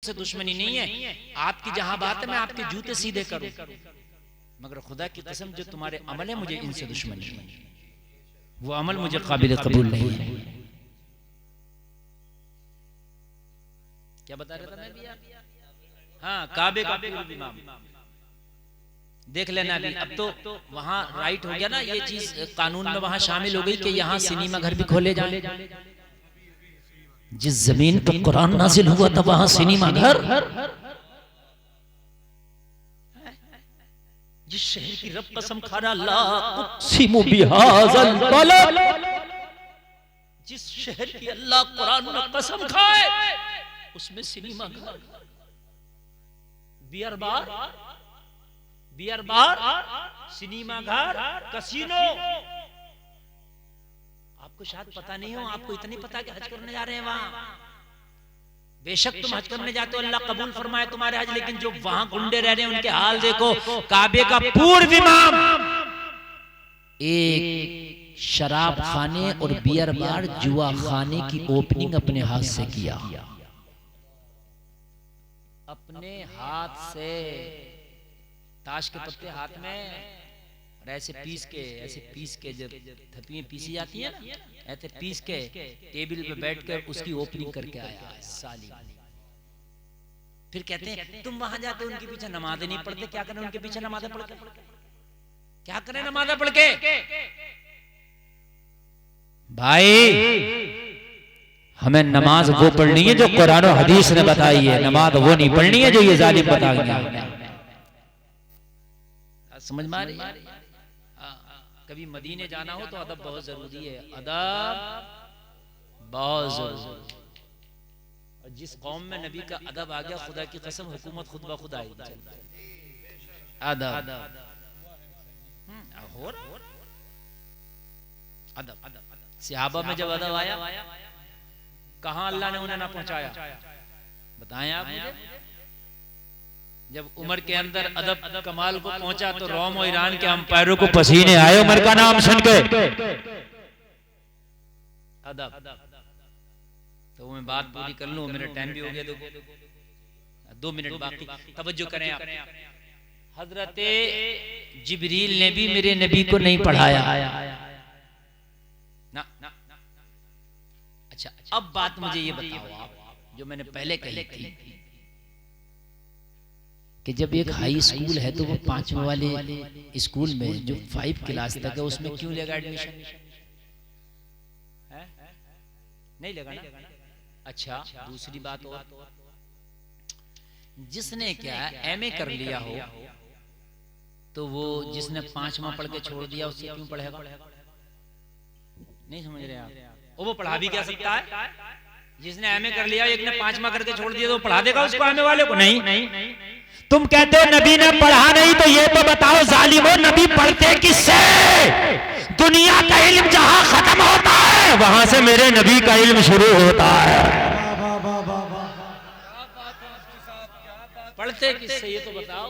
से दुश्मनी नहीं है, आपकी जहां बात है मैं आपके जूते सीधे करूं, मगर खुदा की कसम जो तुम्हारे अमल है मुझे इनसे दुश्मनी है, वो अमल मुझे काबिल कबूल नहीं है। क्या बता रहा था मैं भी? हाँ, काबे का पूर्व इमाम देख लेना अभी। अब तो वहां राइट हो गया ना, ये चीज कानून में वहां शामिल हो गई कि यहाँ सिनेमा घर भी खोले जाए। जिस जमीन पर कुरान नाजिल हुआ था वहां सिनेमा घर, जिस शहर की रब कसम खा रहा, जिस शहर की अल्लाह कुरान में कसम खाए उसमें सिनेमा घर, बियर बार, सिनेमा घर, कसीनो। आपको शायद पता नहीं हो, आपको इतनी पता कि हज करने जा रहे हैं वहां। बेशक तुम हज करने जाते हो, अल्लाह कबूल फरमाए तुम्हारे हज, लेकिन जो वहां गुंडे रह रहे हैं उनके हाल देखो। काबे का पूर्व इमाम एक शराब खाने और बियर बार, जुआ खाने की ओपनिंग अपने हाथ से किया, अपने हाथ से। ताश के पत्ते हाथ में और ऐसे पीस के जब थपियां पीसी जाती है ना, ऐसे पीस के टेबल पे बैठकर उसकी ओपनिंग करके आया साली। फिर कहते हैं तुम वहां जाते हो उनके पीछे नमाज़ें नहीं पढ़ते। क्या करें उनके पीछे नमाज़ें पढ़ के? क्या करें नमाज़ें पढ़ के? भाई हमें नमाज वो पढ़नी है जो कुरान और हदीस ने बताई है, नमाज वो नहीं पढ़नी है जो ये जालिम बताएंगे। समझ में आ रही है? कभी मदीने जाना हो तो अदब बहुत जरूरी है, अदब बहुत जरूरी। और जिस कौम में नबी का अदब आ गया, खुदा की कसम हुकूमत खुद ब खुद आएगी। अदब हो रहा, अदब सहाबा में जब अदब आया, कहां अल्लाह ने उन्हें ना पहुंचाया? बताएं आप मुझे। जब उमर के अंदर अदब कमाल को पहुंचा तो रोम और ईरान के अंपायरों को पसीने आए उमर का नाम सुन के। अदब तो मैं बात पूरी कर लूं, मेरा टाइम भी हो गया, 2 मिनट बाकी। तवज्जो करें आप। हजरत जिब्रील ने भी मेरे नबी को नहीं पढ़ाया ना। अच्छा, अब बात मुझे ये बताओ आप, जो मैंने पहले कही थी कि जब एक हाई स्कूल है तो वो 5वें वाले स्कूल में जो 5 क्लास तक है उसमें क्यों लेगा एडमिशन? नहीं लेगा ना। अच्छा, दूसरी बात और, जिसने क्या एमए कर लिया हो तो वो जिसने 5वां पढ़ के छोड़ दिया उससे क्यों पढ़ेगा? नहीं समझ रहे आप? वो पढ़ा भी क्या सकता है? जिसने एमए कर लिया, एक ने 5वां करके छोड़ दिया तो पढ़ा देगा उसको एमए वाले को? नहीं। तुम कहते हो नबी ने पढ़ा नहीं, तो ये तो बताओ जालिमो, नबी पढ़ते किससे? दुनिया का इल्म जहां खत्म होता है वहां से मेरे नबी का इल्म शुरू होता है। पढ़ते किससे ये तो बताओ।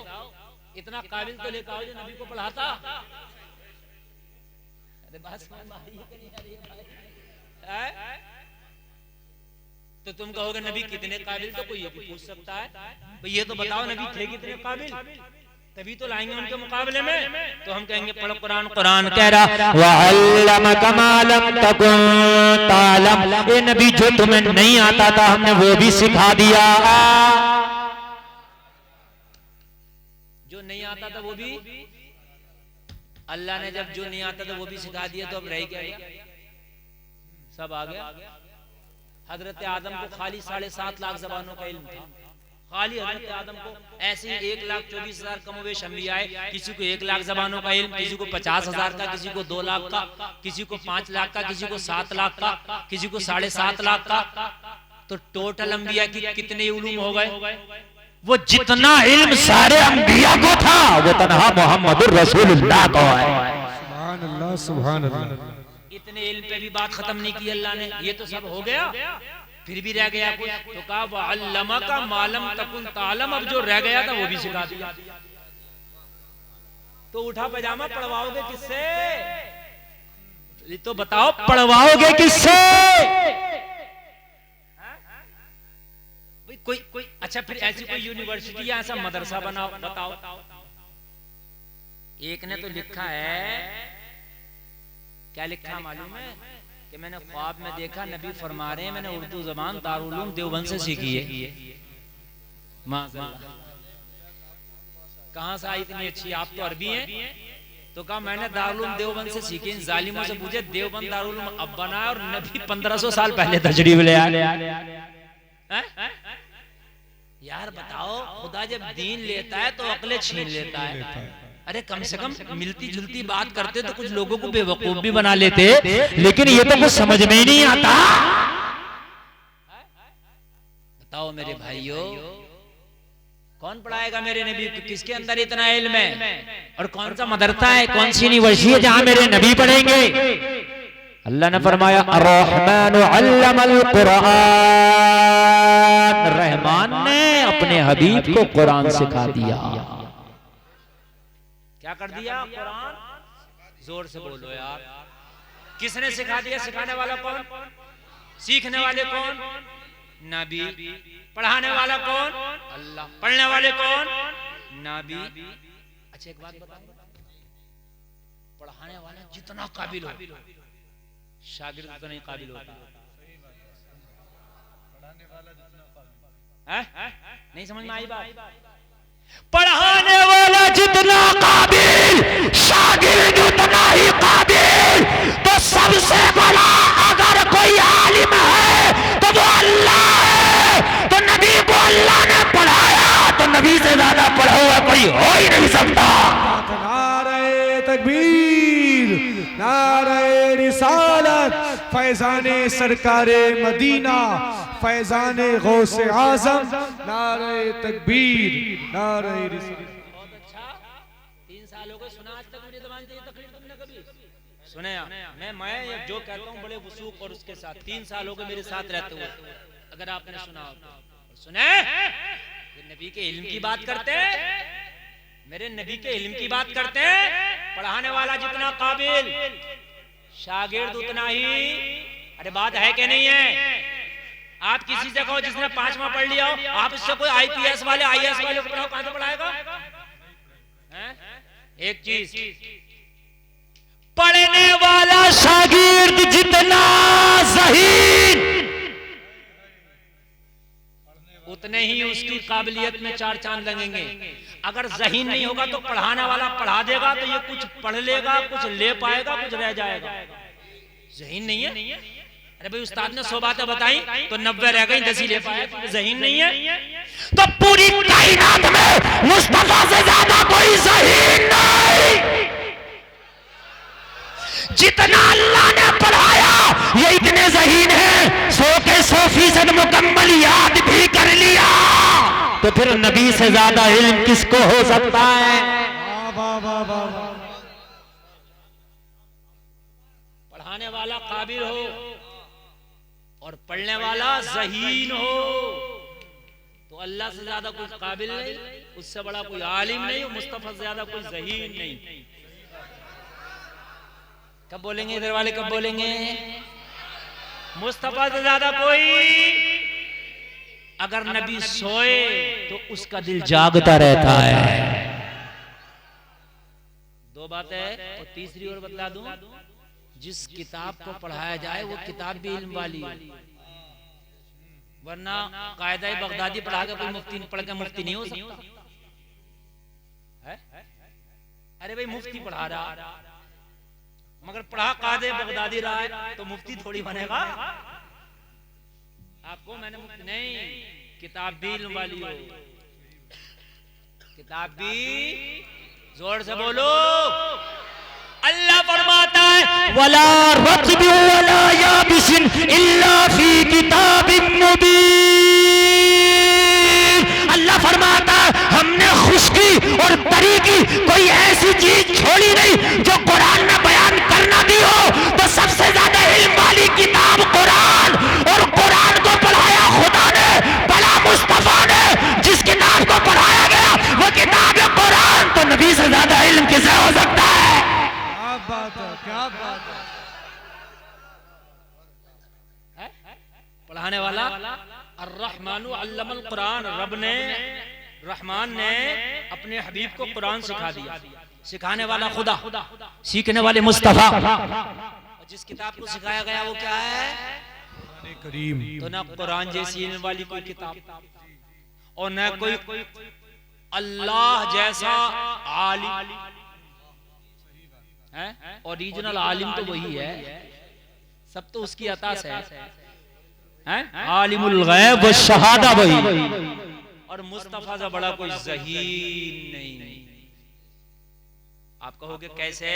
इतना काबिल तो लेकर आओ जो नबी को पढ़ाता। अरे बात समझ में आ रही है कि नहीं आ रही है भाई? तो तुम कहोगे नबी कितने काबिल, तो कोई ये भी पूछ सकता है, तो ये तो बताओ नबी थे कितने काबिल, तभी तो लाएंगे उनके मुकाबले में। तो हम कहेंगे पढ़ो कुरान। कुरान कह रहा वअल्लमका मा लम तकुन तालम, ए नबी जो तुम्हें नहीं आता था हमने वो भी सिखा दिया। जो नहीं आता था वो भी अल्लाह ने, जब जो नहीं आता था वो भी सिखा दिया, तो अब रह गया सब आ गया। हजरत आदम को खाली 7.5 लाख जबानों का इल्म था, खाली हजरत आदम को। ऐसे ही 1,24,000 कमोवेश अंबिया है, किसी को 1 लाख जबानों का इल्म, किसी को 50,000 का, किसी को 2 लाख का, किसी को 5 लाख का, किसी को 7 लाख का, किसी को 7.5 लाख का। तो टोटल अंबिया की कितने उलूम हो गए? वो जितना इल्म सारे अंबिया को था वो तन्हा मोहम्मदुर रसूलुल्लाह को है। सुभान अल्लाह, सुभान अल्लाह। इतने इल्म पे भी बात खत्म नहीं की अल्लाह ने। ये तो सब हो गया, फिर भी रह गया कुछ, तो कहा वअल्लमका मा लम तकुन तालम, अब जो रह गया था वो भी सिखा दिया। तो उठा पजामा पढ़वाओगे किससे? तो बताओ पढ़वाओगे किससे? कोई अच्छा, फिर ऐसी कोई यूनिवर्सिटी या ऐसा मदरसा बनाओ, बताओ। एक ने तो लिखा है, क्या लिखा मालूम है, कि मैंने ख्वाब में देखा नबी फरमा रहे हैं मैंने उर्दू जबान दारुल उलूम देवबंद से सीखी है। माशाअल्लाह, कहां से आई इतनी अच्छी, आप तो अरबी हैं। तो कहा मैंने दारुल उलूम देवबंद से सीखी। इन जालिमों से पूछे देवबंद दारुल उलूम अब बना है और नबी 1500 साल पहले तशरीफ ले आए। यार बताओ, खुदा जब दीन लेता है तो अक्लें छीन लेता है। अरे कम से कम मिलती जुलती बात करते तो कुछ लोगों को बेवकूफ भी बना लेते, लेकिन ये तो कुछ समझ में ही नहीं आता। बताओ मेरे भाइयों, कौन पढ़ाएगा मेरे नबी को? किसके अंदर इतना इल्म है? और कौन सा मदरसा है, कौन सी यूनिवर्सिटी है जहां मेरे नबी पढ़ेंगे? अल्लाह ने फरमाया अर्रहमानु अल्लमल कुरान, रहमान ने अपने हबीब को कुरान सिखा दिया। क्या कर दिया? कुरान। जोर से बोलो यार, किसने सिखा दिया? सिखाने वाला कौन? सीखने वाले कौन? नबी। पढ़ाने वाला कौन? अल्लाह। पढ़ने वाले कौन? नबी। अच्छा एक बात बताओ, पढ़ाने वाला जितना काबिल हो, शागिर्द तो नहीं काबिल होता। नहीं समझ में आई बात? पढ़ाने वाला जितना काबिल, शागिर्द उतना ही काबिल। तो सबसे बड़ा अगर कोई आलिम है तो वो अल्लाह है। तो नबी को अल्लाह ने पढ़ाया तो नबी से ज्यादा पढ़ा हुआ कोई हो ही नहीं सकता। नारे तकबीर, नारे रिसालत, फैजाने सरकारे मदीना, फैजाने गौसे आजम, नारे तकबीर, नारे रिसालत। बहुत अच्छा, 3 साल हो गए, सुना आज तक मेरी ज़बान से ये तकरीर तुमने कभी सुने? मैं जो कहता हूँ बड़े वसूख और उसके साथ, 3 साल हो गए मेरे साथ रहते हुए, अगर आपने सुना हो सुने। नबी के इल्म की बात करते हैं, मेरे नबी के इल्म की बात करते हैं। पढ़ाने वाला जितना काबिल, शागिर्द उतना ही। अरे बात है कि नहीं है? आप किसी से कहो जिसने 5वां पढ़ लिया हो, आप इससे कोई IPS वाले IAS वाले को पढ़ाओ, कहां से पढ़ाएगा? एक चीज, पढ़ने वाला शागिर्द जितना ज़हीन, उतने ही उसकी काबिलियत में 4 चांद लगेंगे। अगर ज़हीन नहीं होगा तो पढ़ाने वाला पढ़ा देगा तो ये कुछ पढ़ लेगा, कुछ ले पाएगा, कुछ रह जाएगा। ज़हीन नहीं है। अरे भाई उस्ताद ने 100 बातें बताई तो 90 रह गई, 10 ही ले पाए। ज़हीन नहीं है तो पूरी कायनात में मुस्तफा से ज्यादा कोई ज़हीन नहीं। जितना अल्लाह ने पढ़ाया ये इतने ज़हीन है, 100 के 100% मुकम्मल याद भी कर लिया तो फिर नबी से ज्यादा इल्म किसको हो सकता है? पढ़ाने वाला काबिल हो और पढ़ने वाला ज़हीन हो तो अल्लाह से ज्यादा कोई काबिल नहीं, उससे बड़ा कोई आलिम नहीं, मुस्तफा से ज्यादा कोई ज़हीन नहीं। कब बोलेंगे इधर वाले, कब बोलेंगे? मुस्तफा से ज्यादा कोई। अगर नबी सोए तो उसका दिल जागता रहता है। 2 बातें और तीसरी और बतला दूं, जिस किताब को पढ़ाया जाए वो किताब भी इल्म वाली है, वरना कायदा बगदादी पढ़ा के कोई मुफ्ती पढ़ के मुफ्ती नहीं हो सकता है? अरे भाई मुफ्ती पढ़ा रहा मगर पढ़ा कायदे बगदादी रहा है तो मुफ्ती थोड़ी बनेगा। आपको मैंने मुफ्ती नहीं, किताब भी इल्म वाली हो, किताब भी। जोर से बोलो। अल्लाह फरमाता है वला रत्बि वला याबिसिन इल्ला फी किताबिन मुबीन। अल्लाह फरमाता है हमने खुश्की और तरी की कोई ऐसी चीज छोड़ी नहीं जो कुरान में बयान करना दी हो। तो सबसे ज्यादा इल्म वाली किताब कुरान, और कुरान को पढ़ाया खुदा ने, पढ़ा मुस्तफा ने। जिस किताब को पढ़ाया गया वो किताब है कुरान, तो नबी से ज्यादा इल्म किसे हो सकता है? क्या बात है? पढ़ाने वाला अर्रहमानु अल्लमल कुरान रब ने रहमान ने अपने हबीब को कुरान सिखा दिया। सिखाने वाला खुदा, सीखने वाले मुस्तफा। और जिस किताब को सिखाया गया वो क्या है? करीम। तो ना कुरान जैसी इल्म वाली कोई किताब और न कोई अल्लाह जैसा आलिम है। ओरिजिनल आलिम तो वही है, सब तो उसकी अता से है। आलिमुल गैब व शहादा वही, और मुस्तफा से बड़ा कोई ज़हीन नहीं। आप कहोगे कैसे?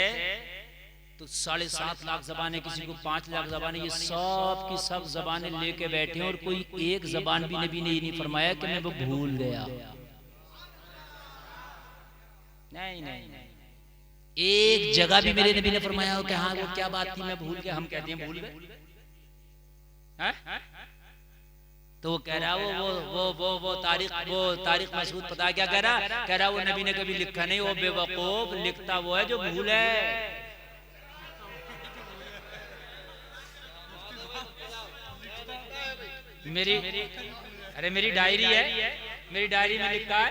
तो 7.5 लाख ज़बानें, किसी को 5 लाख ज़बानें, ये सब की सब ज़बानें लेके बैठे हैं और कोई एक ज़बान भी नबी ने ये नहीं फरमाया कि मैं वो भूल गया। नहीं, एक जगह भी मेरे नबी ने फरमाया हो कि हाँ वो क्या बात थी मैं भूल गया। हम कहते हैं भूल गए। तो वो कह रहा वो तारीख मशहूद पता क्या कह रहा वो नबी ने कभी लिखा नहीं, वो बेवकूफ, लिखता वो है जो भूल है। मेरी डायरी है, मेरी डायरी में लिखा है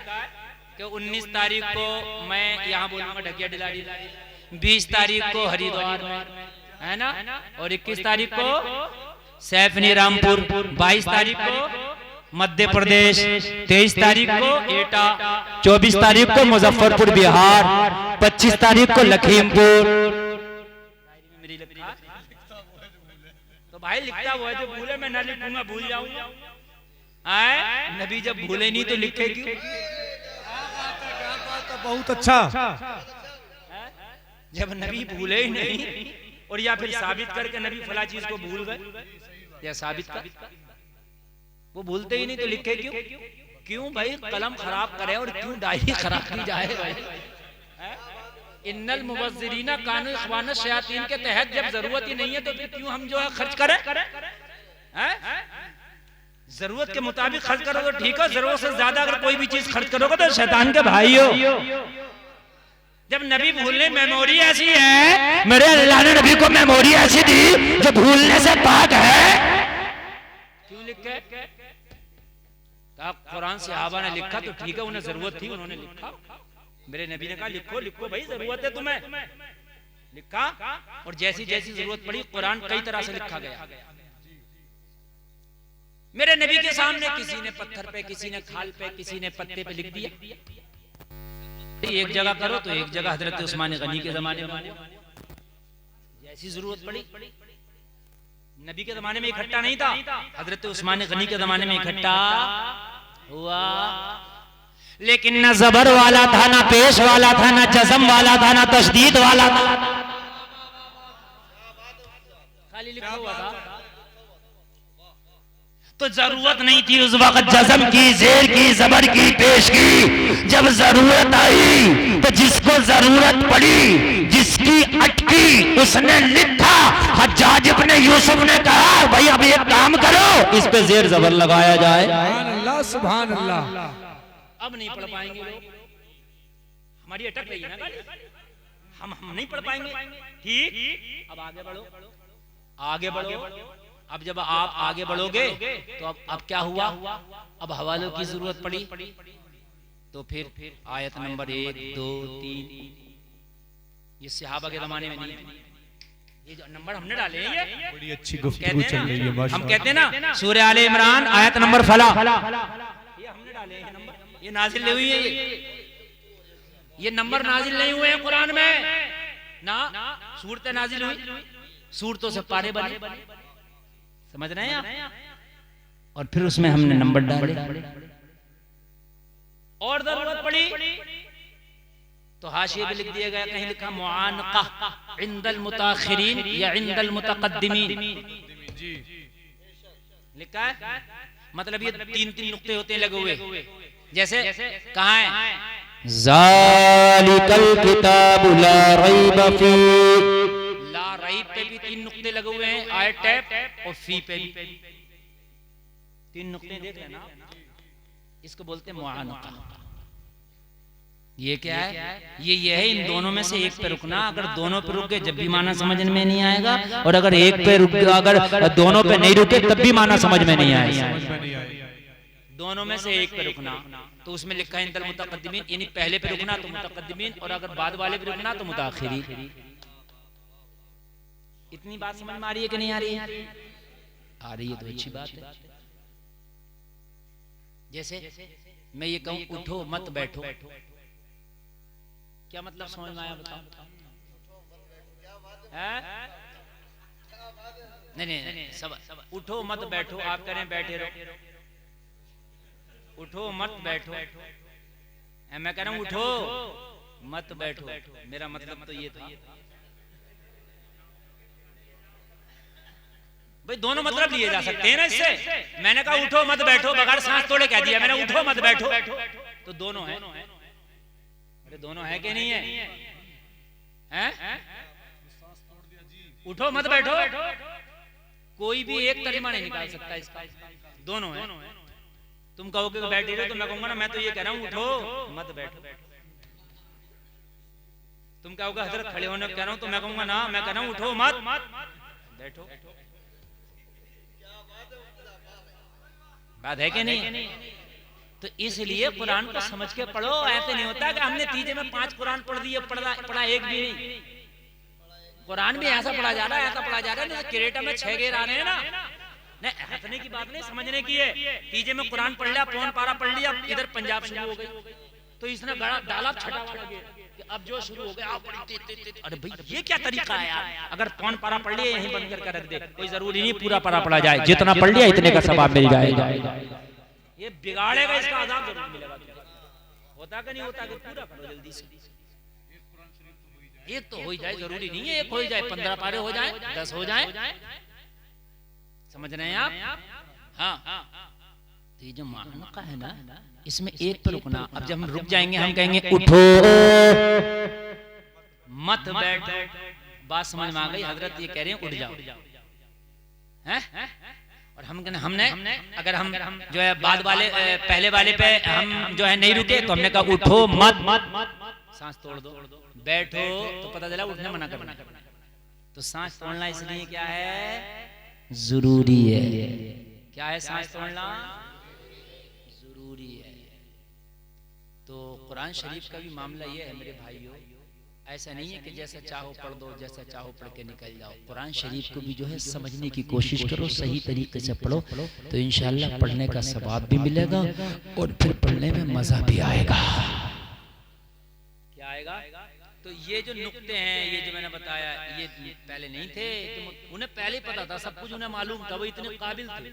कि 19 तारीख को मैं यहाँ बोलूंगा ढकिया डिलारी, 20 तारीख को हरिद्वार में, है ना, और 21 तारीख को सैफनी रामपुर, 22 तारीख को मध्य प्रदेश, 23 तारीख को एटा, 24 तारीख को मुजफ्फरपुर बिहार, 25 तारीख को लखीमपुर। तो भाई लिखता वो है जो भूले, मैं ना लिखूंगा भूल जाऊंगा। नबी जब भूले नहीं तो लिखे क्यों? बहुत अच्छा। जब नबी भूले ही नहीं, और या फिर साबित करके नबी फला चीज को भूल गए, या साबित कर, वो भूलते ही नहीं तो लिखे क्यों? क्यों भाई कलम खराब करे और क्यों डायरी खराब की जाए भाई? इन्नल मुबज्जिरीना कानू इख्वान शयातीन के तहत जब जरूरत ही नहीं है तो फिर क्यों हम जो है खर्च करें? जरूरत के मुताबिक खर्च करोगे तो ठीक है, जरूरत से ज्यादा अगर कोई भी चीज खर्च करोगे तो शैतान के भाई हो। जब नबी भूलने मेमोरी ऐसी है, मेरे अल्लाह ने नबी को मेमोरी ऐसी दी जो भूलने से पाक है। क्यों लिखे? कुरान सहाबा ने लिखा तो ठीक है, उन्हें जरूरत थी उन्होंने लिखा। मेरे नबी ने कहा लिखो लिखो भाई, जरूरत है तुम्हें, लिखा। और जैसी जैसी जरूरत पड़ी कुरान कई तरह से लिखा गया। मेरे नबी के सामने किसी ने पत्थर पे, किसी ने खाल पे, किसी ने पत्ते पे लिख दिया। एक जगह करो तो एक जगह हजरत उस्मान गनी के जमाने में, जैसी जरूरत पड़ी। नबी के जमाने में इकट्ठा नहीं था, हजरत उस्मान गनी के जमाने में इकट्ठा हुआ। लेकिन न जबर वाला था, ना पेश वाला था, ना जज़म वाला था, ना तशदीद वाला था, खाली लिखा हुआ था। तो जरूरत नहीं थी उस वक्त जज़म की, जेर की, जबर की, पेश की। जब जरूरत आई तो जिसको जरूरत पड़ी, जिसकी अटकी, उसने लिखा। हज्जाज इब्ने यूसुफ ने कहा भाई अब एक काम करो, इस पे जेर जबर लगाया जाए। सुभान अल्लाह, सुभान अल्लाह। अब नहीं पढ़ पाएंगे लोग, हमारी अटक रही है ना गाड़ी, हम नहीं पढ़ पाएंगे। ठीक, अब आगे बढ़ो, आगे बढ़ो। अब जब आप आगे बढ़ोगे तो अब क्या हुआ? अब हवालों की जरूरत पड़ी, तो फिर आयत नंबर 1, 2, 3, ये सहाबा के जमाने में नहीं है। ये जो नंबर हमने डाले हैं, ये बड़ी अच्छी गुफ्तगू चल रही है। हम कहते हैं ना सूरह आले इमरान आयत नंबर फला, ये हमने डाले हैं नंबर, ये नाजिल नहीं हुई है। ये नंबर नाजिल नहीं हुए हैं कुरान में ना, सूरतें नाजिल हुई, सूरतों से पारे बने, समझ रहे हैं आप? और फिर उसमें हमने नंबर डाले। और जरूरत पड़ी तो हाशिए पे लिख दिया गया, कहीं लिखा मुआनका इंदल मुताखिरीन या इंदल मुतकद्दिमीन, लिखा है। मतलब ये 3-3 नुक्ते होते हैं लगे हुए, जैसे कहाँ है? ज़ालिकल किताबु ला रैब फीह, ला रईब पे भी 3 नुक्ते लगे हुए हैं, आयत टैब और फी पे भी 3 नुक्ते देख लेना। इसको बोलते हैं मुआनका। ये क्या है? ये है इन दोनों में से एक पे रुकना। अगर दोनों पे रुक गए जब भी माना समझ में नहीं आएगा, और अगर एक पे रुक, अगर दोनों पे नहीं रुके तब भी माना समझ में नहीं आएगा। दोनों में से एक पे रुकना, तो उसमें लिखा है इंदल मुतकद्दिमीन, यानी पहले पे रुकना तो मुतकद्दिमीन, और अगर बाद वाले पे रुकना तो मुताखिरीन। इतनी बात समझ में आ रही है कि नहीं आ रही है? आ रही है तो अच्छी बात है। जैसे मैं ये कहूं उठो मत बैठो, क्या मतलब समझ में आया बताओ? नहीं, सब उठो मत बैठो, आप करें बैठे रहो। उठो मत बैठो, मैं कह रहा हूं उठो मत बैठो, मेरा मतलब तो ये था। भाई दोनों मतलब लिए जा सकते हैं ना इससे। मैंने कहा उठो मत बैठो, बगैर सांस तोड़े कह दिया मैंने उठो मत बैठो, तो दोनों है। अरे दोनों है कि नहीं है? उठो मत बैठो, कोई भी एक तर्जुमा नहीं निकाल सकता इसका, दोनों है। तुम कहोगे कि बैठे रहो तो मैं कहूंगा ना मैं तो ये कह रहा हूं उठो मत बैठो। तुम कहोगे हजरत खड़े होने कह रहा हूं तो मैं कहूंगा ना मैं कह रहा हूं उठो मत बैठो। बात है कि नहीं? तो इसलिए कुरान को समझ के पढ़ो। ऐसे नहीं होता कि हमने तीजे में 5 कुरान पढ़ दिए, पढ़ा एक भी नहीं। कुरान भी ऐसा पढ़ा जा रहा है, ऐसा पढ़ा जा रहा है जैसे क्रेटा में 6 गेर आ रहे हैं ना। नहीं, हंसने की बात नहीं, समझने की है। तीजे में कुरान पढ़ लिया, पौन पारा पढ़ लिया, इधर पंजाब शुरू हो गई, तो इसने डाला छठा वाला गेर कि अब जो शुरू हो गया अरे भाई ये क्या तरीका है यार? अगर पौन पारा पढ़ लिया यहीं बंद करके रख दे, कोई जरूरी नहीं पूरा पारा पढ़ा जाए, जितना पढ़ लिया इतने का सवाब मिल जाएगा। ये बिगाड़ेगा, इसका आजाद जरूर मिलेगा। होता कि नहीं होता कि पूरा करो जल्दी से। एक तो हो जाए, जरूरी नहीं है एक हो जाए, 15 पारे हो जाए, 10 हो जाए, समझ रहे हैं आप? हाँ, तो ये जो मानना का है ना, इसमें एक पर रुकना। अब जब हम रुक जाएंगे हम कहेंगे उठो मत बैठो, बात समझ में आ गई? हजरत ये कह रहे हैं उठ जाओ, हैं? और हमने अगर हम जो है बाद वाले पहले वाले पे हम जो है नहीं रुके तो हमने कहा उठो मत सांस तोड़ दो, बैठो तो पता चला उठने मना करना। तो सांस तोड़ना इसलिए क्या है? जरूरी है। क्या है? सांस तोड़ना जरूरी है। तो कुरान शरीफ का भी मामला ये है मेरे भाइयों, ऐसा नहीं है कि जैसा चाहो पढ़ दो, जैसा चाहो पढ़ के निकल जाओ। कुरान शरीफ को भी जो है समझने की कोशिश करो, सही तरीके से पढ़ो, तो इंशाअल्लाह पढ़ने का सवाब भी मिलेगा और फिर पढ़ने में मजा भी आएगा। क्या आएगा? तो ये जो नुक्ते हैं, ये जो मैंने बताया, ये पहले नहीं थे, उन्हें पहले पता था, सब कुछ उन्हें मालूम था, वो इतने काबिल थे,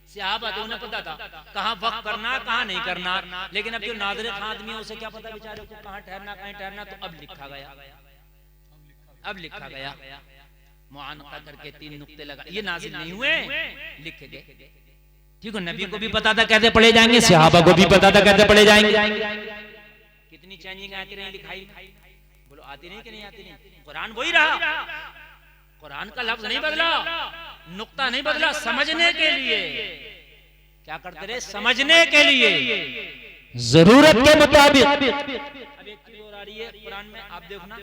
सहाबा थे, उन्हें पता था कहाँ वक्त करना कहाँ नहीं करना। लेकिन अब जो नाज़िर आदमी है उसे क्या पता बेचारे को कहाँ ठहरना कहीं ठहरना। तो अब लिखा गया मुआनका करके 3 नुक्ते लगा, ये नाज़िल नहीं हुए, लिखे गए। ठीक है, नबी को भी पता था कैसे पढ़े जाएंगे, सहाबा को भी पता था कैसे पढ़े जाएंगे। कितनी चेंजिंग आती नहीं लिखाई, बोलो आती नहीं कि नहीं आती नहीं? कुरान वही रहा, कुरान का लफ्ज नहीं बदला, नुक्ता नहीं बदला, समझने के लिए क्या करते रहे? समझने के लिए, जरूरत के मुताबिक। अब एक चीज और आ रही है कुरान में, आप देखना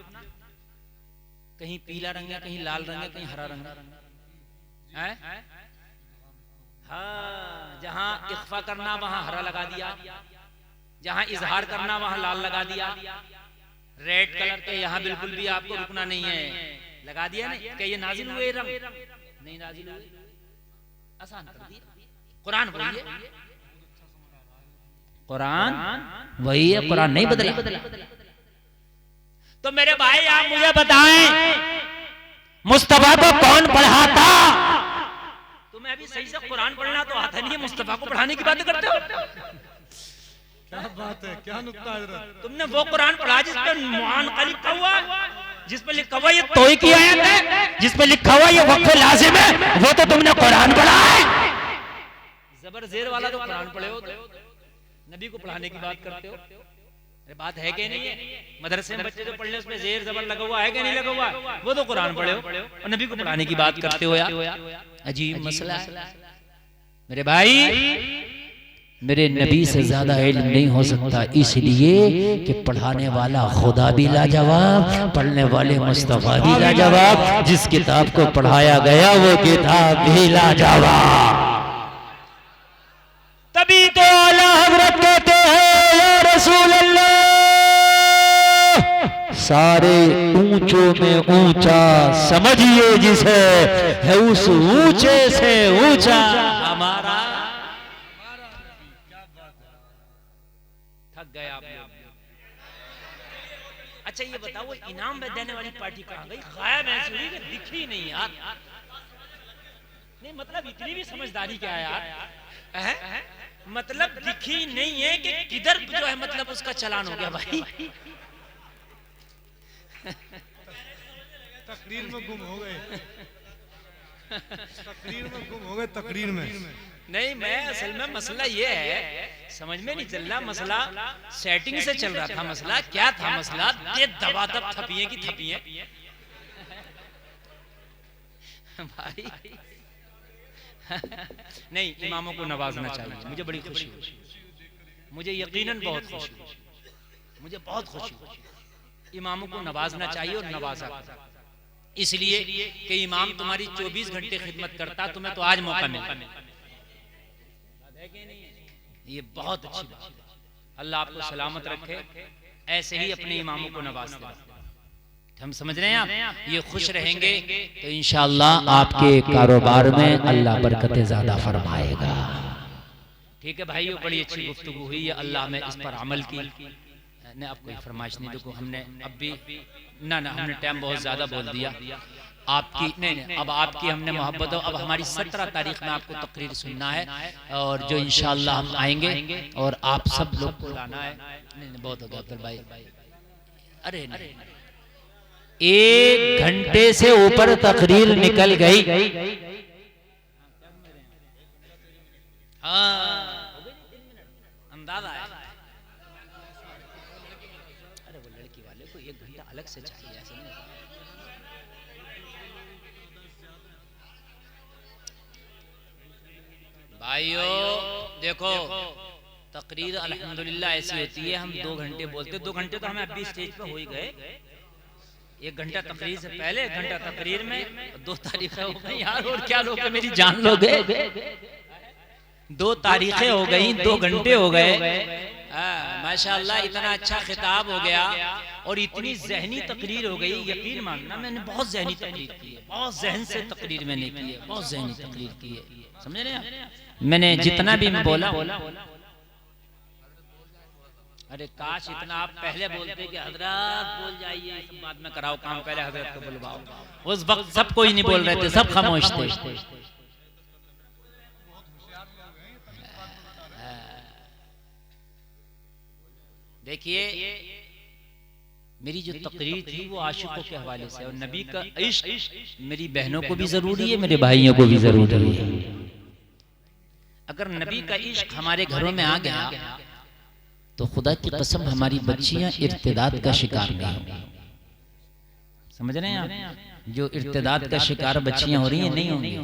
कहीं पीला रंग है, कहीं लाल रंग है, कहीं हरा रंग है। हाँ, जहां इख्फा करना वहां हरा लगा दिया, जहां इजहार करना वहां लाल लगा दिया। रेड कलर के यहाँ बिल्कुल भी आपको रुकना नहीं है, लगा दिया नहीं। क्या ये नाजिल हुए रंग? नहीं नाजिल हुए, आसान कर दिया। कुरान वही है, कुरान वही है, कुरान नहीं बदला। तो मेरे भाई आप मुझे बताएं मुस्तफा को कौन पढ़ाता? तुम्हें अभी सही से कुरान पढ़ना तो आता नहीं है, मुस्तफा को पढ़ाने की बात करते हो। क्या बात है, क्या नुक्ता है? तुमने वो कुरान पढ़ा जिस पे मुआनका लिखा हुआ, जिस पे लिखा हुआ ये तोई की आयत है, जिस पे लिखा हुआ ये वक्फ लाजिम है, वो तो तुमने कुरान पढ़ा है। जबर जेर वाला तो कुरान पढ़े हो, तो नबी को पढ़ाने की बात करते हो। अरे बात है कि नहीं है? मदरसे में बच्चे जो पढ़ ले उसमें जेर जबर लगा हुआ है कि नहीं लगा हुआ? वो तो कुरान पढ़े हो और नबी को पढ़ाने की बात करते हो यार। अजीब मसला है मेरे भाई। मेरे नबी से ज्यादा इल्म नहीं हो सकता, इसलिए कि पढ़ाने वाला खुदा भी लाजवाब, पढ़ने वाले मुस्तफा भी लाजवाब, जिस किताब को पढ़ाया गया वो किताब भी लाजवाब। तभी तो सारे ऊंचों में ऊंचा समझिए जिसे, है उस ऊंचे से ऊंचा हमारा। थक गए आप लोग। अच्छा ये बताओ, वो इनाम में देने वाली पार्टी कहाँ गई? गायब ऐसी हुई कि दिखी नहीं यार। नहीं मतलब इतनी भी समझदारी क्या है यार? मतलब दिखी नहीं है कि किधर जो है, मतलब उसका चालान हो गया भाई। तकरीर में गुम हो गए, तकरीर में गुम हो गए, तकरीर में। नहीं मैं असल में मसला ये है, समझ में नहीं चल रहा मसला, सेटिंग से चल रहा था मसला। क्या था मसला? ये दबादब थपिए की थपिए भाई। नहीं, इमामों को नवाजना चाहिए, मुझे बड़ी खुशी हुई, मुझे यकीनन बहुत खुशी हुई, मुझे बहुत खुशी हुई। इमामों को नवाजना चाहिए और नवाजा, इसलिए कि इमाम तुम्हारी 24 घंटे खिदमत करता, तुम्हें तो आज मौका मिला। ये बहुत अच्छी बात है। अल्लाह आपको सलामत रखे, ऐसे ही अपने इमामों को नवाजते रहे। हम समझ रहे हैं आप? ये खुश रहेंगे तो इंशाअल्लाह आपके कारोबार में अल्लाह बरकतें ज्यादा फरमाएगा। ठीक है भाइयों, बड़ी अच्छी गुफ्तगू हुई है, अल्लाह में इस पर अमल की। ने अब कोई फरमाइश नहीं, देखो हमने अब भी ना हमने टाइम बहुत ज्यादा बोल दिया आपकी। नहीं अब आपकी हमने मोहब्बत हो। अब हमारी 17 तारीख में आपको तकरीर सुनना है, और जो इंशाअल्लाह हम आएंगे और आप सब लोग को लाना है। नहीं बहुत हो गया अब्दुल भाई। अरे नहीं, 1 घंटे से ऊपर तकरीर निकल गई। हाँ अंदाजा है। अरे वो लड़की वाले को 1 घंटा अलग से चाहिए, ऐसे नहीं। भाइयों देखो, तकरीर अल्हम्दुलिल्लाह ऐसी होती है, हम 2 घंटे बोलते, 2 घंटे तो हमें अभी स्टेज पे हो ही गए। 1 घंटा तकरीर से पहले, 1 घंटा तकरीर में, 2 तारीखें हो गई यार, और क्या लोग मेरी जान लोगे। 2 तारीखें हो गई, 2 घंटे हो गए। माशाअल्लाह इतना अच्छा खिताब हो गया और इतनी जहनी तकरीर हो गई। यकीन मानना मैंने बहुत जहनी तकरीर की है, बहुत जहन से तकरीर मैंने की है, बहुत जहनी तकरीर की है, समझ रहे हैं? मैंने जितना भी मैं बोला, अरे काश इतना आप पहले बोलते कि हजरत बोल जाइए, सब बाद में कराओ काम, पहले हजरत को बुलवाओ। उस वक्त सब कोई नहीं बोल रहे थे, सब खामोश थे। देखिए मेरी जो तकरीर थी वो आशिकों के हवाले से, और नबी का इश्क मेरी बहनों को भी जरूरी है, मेरे भाइयों को भी जरूरी है। अगर नबी का इश्क हमारे घरों में आ गया तो खुदा की कसम हमारी बच्चियां इर्तिदाद का शिकार नहीं होंगी। समझ रहे हैं आप? जो इर्तिदाद का शिकार बच्चियां हो रही हैं, नहीं होंगी।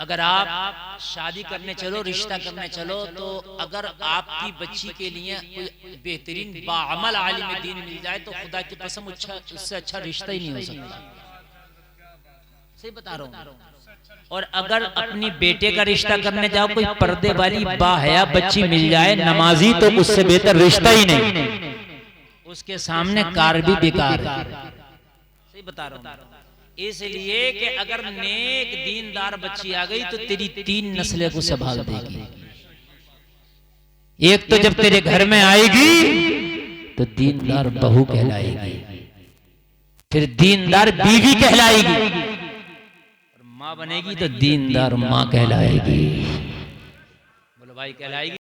अगर आप शादी करने चलो, रिश्ता करने चलो, तो अगर आपकी बच्ची के लिए कोई बेहतरीन बाअमल आलिम दीन मिल जाए तो खुदा की कसम उससे अच्छा रिश्ता ही नहीं हो सकता। सही बता रहा हूँ। और अगर अपनी बेटे का रिश्ता करने जाओ, कोई पर्दे वाली बाहया बच्ची मिल जाए नमाजी, तो उससे बेहतर रिश्ता ही नहीं। उसके सामने कार भी बेकार है। सही बता रहा हूँ। इसलिए कि अगर नेक दीनदार बच्ची आ गई तो तेरी 3 नस्लें को संभाल देगी। एक तो जब तेरे घर में आएगी तो दीनदार बहू कहलाएगी, फिर दीनदार बीवी कहलाएगी, और माँ बनेगी तो दीनदार माँ कहलाएगी। बोलो भाई कहलाएगी।